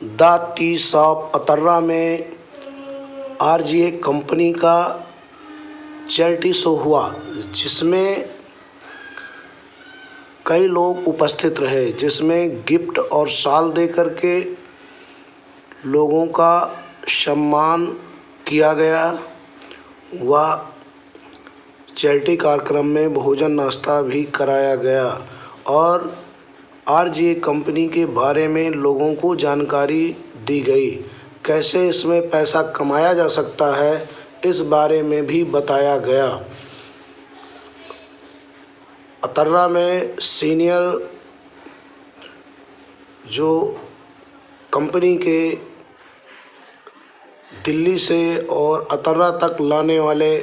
The tea shop Atarra में आरजीए company का charity show हुआ, जिसमें कई लोग उपस्थित रहे, जिसमें गिफ्ट और शाल दे करके लोगों का सम्मान किया गया। वह चैरिटी कार्यक्रम में भोजन नाश्ता भी कराया गया और आरजीए कंपनी के बारे में लोगों को जानकारी दी गई। कैसे इसमें पैसा कमाया जा सकता है, इस बारे में भी बताया गया। अतर्रा में सीनियर जो कंपनी के दिल्ली से और अतर्रा तक लाने वाले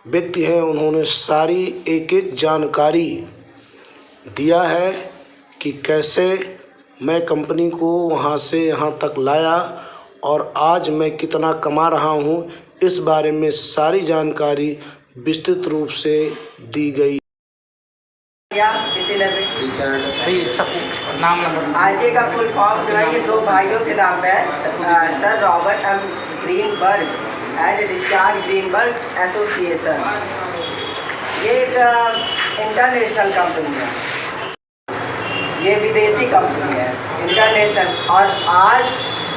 व्यक्ति हैं, उन्होंने सारी एक एक जानकारी दिया है कि कैसे मैं कंपनी को वहाँ से यहाँ तक लाया और आज मैं कितना कमा रहा हूँ। इस बारे में सारी जानकारी विस्तृत रूप से दी गई। किसी ने भी सब नाम नंबर आरजे का फुल फॉर्म जो है, ये दो भाइयों के नाम पे है, sir Robert M Greenberg and Richard Greenberg association. ये एक इंटरनेशनल कंपनी है, ये विदेशी कंपनी है, इंटरनेशनल, और आज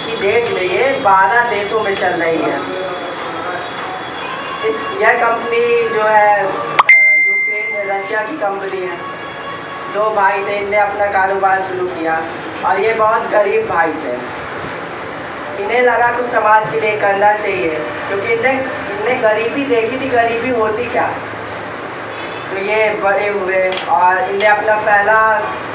की डेट में ये 12 देशों में चल रही है। यह कंपनी जो है यूक्रेन रशिया की कंपनी है। दो भाई थे, इनने अपना कारोबार शुरू किया और ये बहुत गरीब भाई थे। इन्हें लगा कुछ समाज के लिए करना चाहिए, क्योंकि इनने गरीबी देखी थी, गरीबी होती क्या। तो ये बड़े हुए और इनने अपना पहला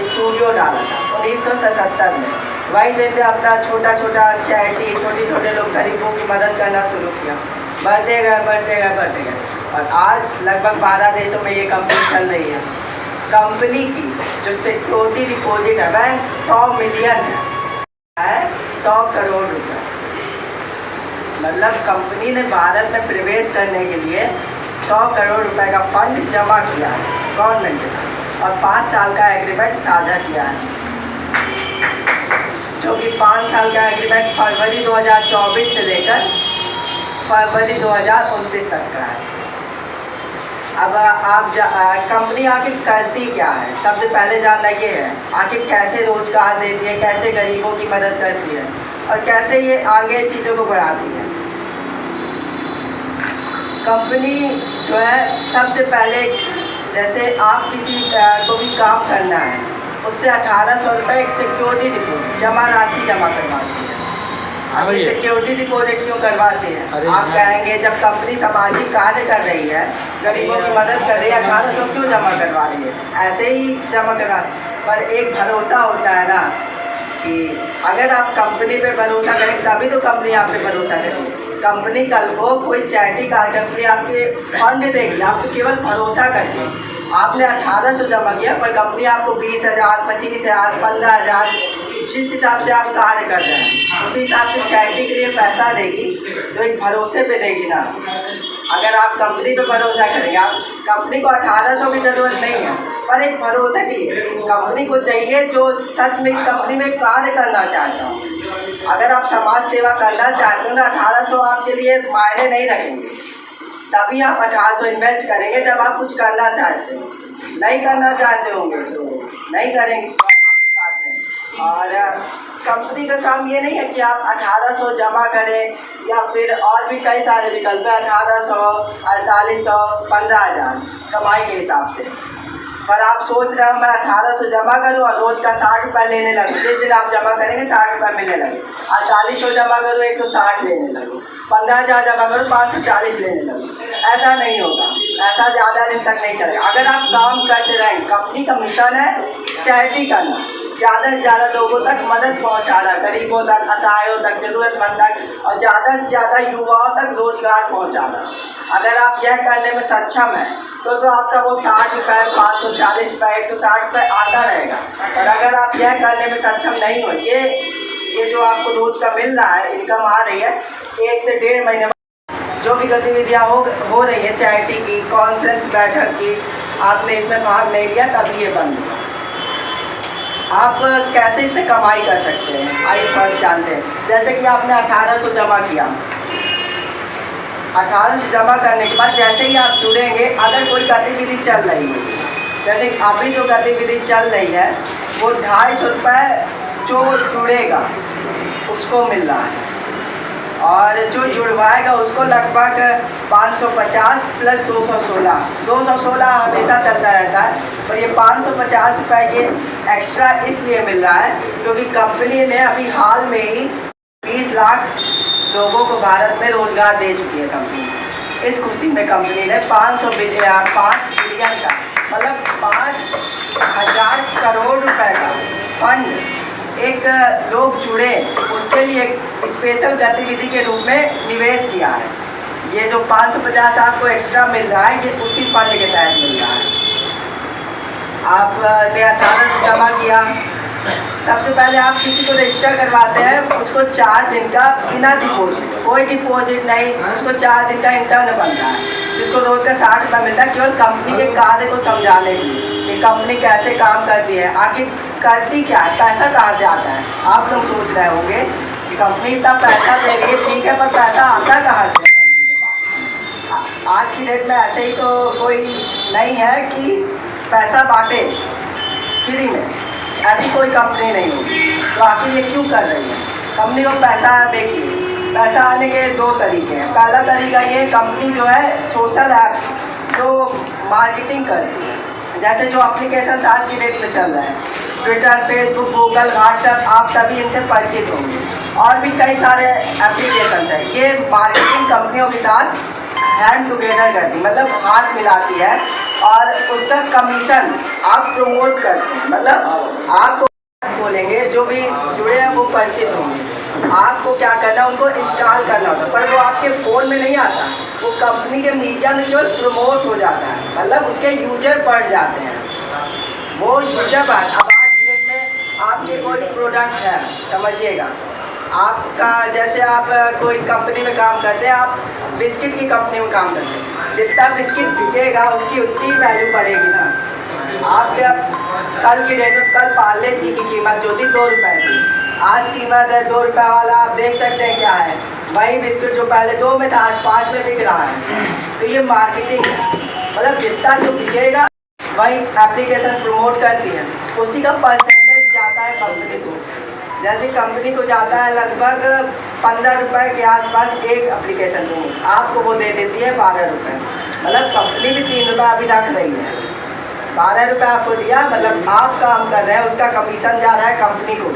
स्टूडियो डाला था 1977 में। वहीं से इनने अपना छोटा छोटा चैरिटी, छोटे लोग गरीबों की मदद करना शुरू किया। बढ़ते गए और आज लगभग 12 देशों में ये कंपनी चल रही है। कंपनी की जो सिक्योरिटी डिपॉजिट है वह 100 मिलियन है, 100 करोड़ रुपये। मतलब कंपनी ने भारत में प्रवेश करने के लिए 100 करोड़ रुपए का फंड जमा किया है गवर्नमेंट के साथ और 5 साल का एग्रीमेंट साझा किया है, जो कि 5 साल का एग्रीमेंट फरवरी 2024 से लेकर फरवरी 2029 तक का है। अब आप कंपनी आखिर करती क्या है, सबसे पहले जानना ये है, आखिर कैसे रोजगार देती है, कैसे गरीबों की मदद करती है और कैसे ये आगे चीज़ों को बढ़ाती है। कंपनी जो है सबसे पहले, जैसे आप किसी को भी काम करना है, उससे 1800 रुपये एक सिक्योरिटी डिपॉजिट जमा राशि जमा करवाती है। अब ये सिक्योरिटी डिपॉजिट क्यों करवाते हैं, आप कहेंगे जब कंपनी सामाजिक कार्य कर रही है, गरीबों की मदद कर रही है, 1800 क्यों जमा करवा रही है, ऐसे ही जमा करवा। पर एक भरोसा होता है ना, कि अगर आप कंपनी पे भरोसा करेंगे तभी तो कंपनी आप पे भरोसा करेगी। कंपनी कल को कोई चैरिटी कार्यक्रम के लिए आपके फंड देगी, आपको केवल भरोसा करके। आपने 1800 जमा किया, पर कंपनी आपको 20,000, 25,000, 15,000, जिस हिसाब से आप कार्य कर रहे हैं उसी हिसाब से चैरिटी के लिए पैसा देगी, तो एक भरोसे पे देगी ना। अगर आप कंपनी पे भरोसा करेंगे, आप कंपनी को 1800 की ज़रूरत नहीं है, पर एक भरोसे के लिए कंपनी को चाहिए जो सच में इस कंपनी में कार्य करना चाहता हूँ। अगर आप समाज सेवा करना चाहते हो तो 1800 आपके लिए मायने नहीं रखेंगे। तभी आप 1800 इन्वेस्ट करेंगे जब आप कुछ करना चाहते हो। नहीं करना चाहते होंगे तो नहीं करेंगे, स्वाभाविक बात है। और कंपनी का काम ये नहीं है कि आप 1800 जमा करें, या फिर और भी कई सारे विकल्प हैं, 1800, 4800, 15,000 कमाई के हिसाब से। पर आप सोच रहे हो मैं 1800 जमा करूँ और रोज़ का 60 रुपये लेने लगूँ। जिस दिन आप जमा करेंगे 60 रुपये मिलने लगे। 4800 जमा करूँ 160 लेने लगूँ, 15,000 जमा करूँ 540 लेने लगूँ। ऐसा नहीं होगा, ऐसा ज़्यादा दिन तक नहीं चलेगा। अगर आप काम करते रहें, कंपनी का मिशन है चैरिटी करना, ज़्यादा से ज़्यादा लोगों तक मदद पहुँचाना, गरीबों तक, असहायों तक, ज़रूरतमंद तक, और ज़्यादा से ज़्यादा युवाओं तक रोज़गार पहुँचाना। अगर आप यह करने में सक्षम हैं तो आपका वो 60 रुपये, 540 रुपये, 160 रुपये आता रहेगा। और अगर आप यह करने में सक्षम नहीं हो, ये जो आपको रोज़ का मिल रहा है, इनकम आ रही है, 1 से 1.5 महीने जो भी गतिविधियाँ हो रही है चैरिटी की, कॉन्फ्रेंस बैठक की, आपने इसमें भाग नहीं लिया तब ये बंद हुआ। आप कैसे इससे कमाई कर सकते हैं आइए फर्स्ट जानते हैं। जैसे कि आपने 1800 जमा किया, 1800 जमा करने के बाद जैसे ही आप जुड़ेंगे, अगर कोई गतिविधि चल रही है, जैसे कि अभी जो गतिविधि चल रही है वो 250 रुपये जो जुड़ेगा उसको मिल रहा है, और जो जुड़वाएगा उसको लगभग 550 प्लस 216 हमेशा चलता रहता है। और ये 550 रुपये के एक्स्ट्रा इसलिए मिल रहा है क्योंकि कंपनी ने अभी हाल में ही 20 लाख लोगों को भारत में रोजगार दे चुकी है कंपनी। इस खुशी में कंपनी ने 5 बिलियन का मतलब 5,000 करोड़ रुपए का फंड एक लोग जुड़े उसके लिए एक स्पेशल गतिविधि के रूप में निवेश किया है। ये जो 550 आपको एक्स्ट्रा मिल रहा है ये उसी फंड के तहत मिल रहा है। आपने 1800 जमा किया, सबसे पहले आप किसी को रजिस्टर करवाते हैं, उसको 4 दिन का बिना डिपॉजिट, कोई डिपॉजिट नहीं, उसको 4 दिन का इंटर्न बनता है जिसको रोज का 60 रुपये मिलता है, केवल कंपनी के कार्य को समझाने के लिए कि कंपनी कैसे काम करती है, आखिर करती क्या है, पैसा कहाँ से आता है। आप लोग सोच रहे होंगे कि कंपनी इतना पैसा दे रही है, ठीक है, पर पैसा आता कहाँ से कंपनी के पास। आज की डेट में ऐसे ही तो कोई नहीं है कि पैसा बांटे फ्री में, ऐसी कोई कंपनी नहीं होगी। तो आखिर ये क्यों कर रही है कंपनी को पैसा? देखिए, पैसा आने के 2 तरीके हैं। पहला तरीका ये, कंपनी जो है सोशल ऐप्स जो मार्केटिंग करती है, जैसे जो एप्लीकेशन आज की डेट में चल रहे हैं, ट्विटर, फेसबुक, गूगल, व्हाट्सएप, आप सभी इनसे परिचित होंगे, और भी कई सारे एप्लीकेशन हैं। ये मार्केटिंग कंपनियों के साथ हैंड टुगेदर करती, मतलब हाथ मिलाती है, और उसका कमीशन आप प्रमोट करते हैं। मतलब आपको बोलेंगे जो भी जुड़े हैं वो परिचित होंगे, आपको क्या करना है, उनको इंस्टॉल करना होता है, पर वो आपके फ़ोन में नहीं आता, वो कंपनी के मीडिया में केवल प्रमोट हो जाता है, मतलब उसके यूजर बढ़ जाते हैं, वो यूजर बढ़। अब आज की डेट में आपके कोई प्रोडक्ट है, समझिएगा आपका, जैसे आप कोई कंपनी में काम करते हैं, आप बिस्किट की कंपनी में काम करते हैं, जितना बिस्किट बिकेगा उसकी उतनी वैल्यू बढ़ेगी ना। आपके कल की डेट में, कल पार्ले जी की कीमत जो थी 2 रुपये थी, आज कीमत है 2 रुपये वाला, आप देख सकते हैं क्या है, वही बिस्किट जो पहले 2 में था आज 5 में बिक रहा है। तो ये मार्केटिंग है, मतलब जितना जो बिकेगा वही एप्लीकेशन प्रमोट करती है, उसी का परसेंटेज जाता है कंपनी को। जैसे कंपनी को जाता है लगभग 15 रुपये के आसपास एक एप्लीकेशन को, आपको वो दे देती है 12 रुपये, मतलब कंपनी भी 3 रुपये अभी रख रही है, 12 रुपये आपको दिया, मतलब आप काम कर रहे हैं, उसका कमीशन जा रहा है कंपनी को,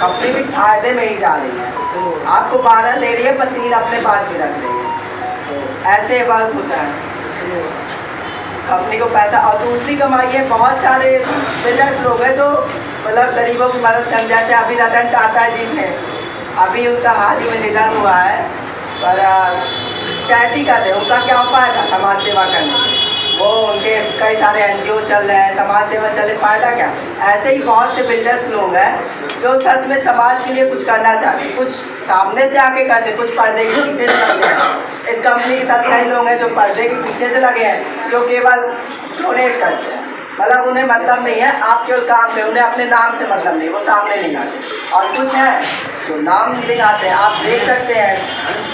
कंपनी भी फायदे में ही जा रही है। तो आपको 12 दे रही है पर 3 अपने पास भी रख रही है, तो ऐसे वर्क होता है कंपनी को पैसा। और दूसरी कमाई है, बहुत सारे बिजनेस लोग हैं जो मतलब गरीबों की मदद कर, जैसे अभी रतन टाटा जी थे, अभी उनका हाल ही में निधन हुआ है, पर चैरिटी करते हैं, उनका क्या उपाय था समाज सेवा करने से, वो उनके कई सारे NGO चल रहे हैं, समाज सेवा चले, फ़ायदा क्या। ऐसे ही बहुत से बिल्डर्स लोग हैं जो सच में समाज के लिए कुछ करना चाहते हैं, कुछ सामने से आके करते, कुछ पर्दे के पीछे से लगे हैं। इस कंपनी के साथ कई लोग हैं जो पर्दे के पीछे से लगे हैं, जो केवल डोनेट करते हैं, मतलब उन्हें मतलब नहीं है आप केवल काम में, उन्हें अपने नाम से मतलब नहीं, वो सामने नहीं लाते। और कुछ हैं जो नाम दिखाते हैं, आप देख सकते हैं,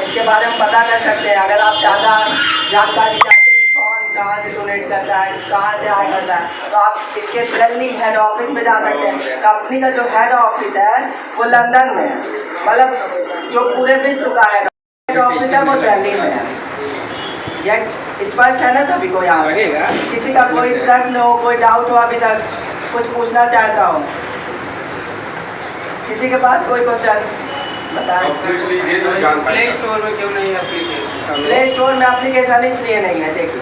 इसके बारे में पता कर सकते हैं। अगर आप ज़्यादा जानकारी चाहते हैं कि कौन कहाँ से डोनेट करता है, कहाँ से आय करता है, तो आप इसके दिल्ली हेड ऑफिस में जा सकते हैं। कंपनी का जो हेड ऑफिस है वो लंदन में है, मतलब जो पूरे विश्व का हेड ऑफिस है वो दिल्ली में है। यह स्पष्ट है ना सभी को? यहाँ किसी का कोई प्रश्न हो, कोई डाउट हो, अभी तक कुछ पूछना चाहता हो, किसी के पास कोई क्वेश्चन बताएं। प्ले स्टोर में क्यों नहीं है एप्लीकेशन? प्ले स्टोर में एप्लीकेशन इसलिए नहीं है, देखिए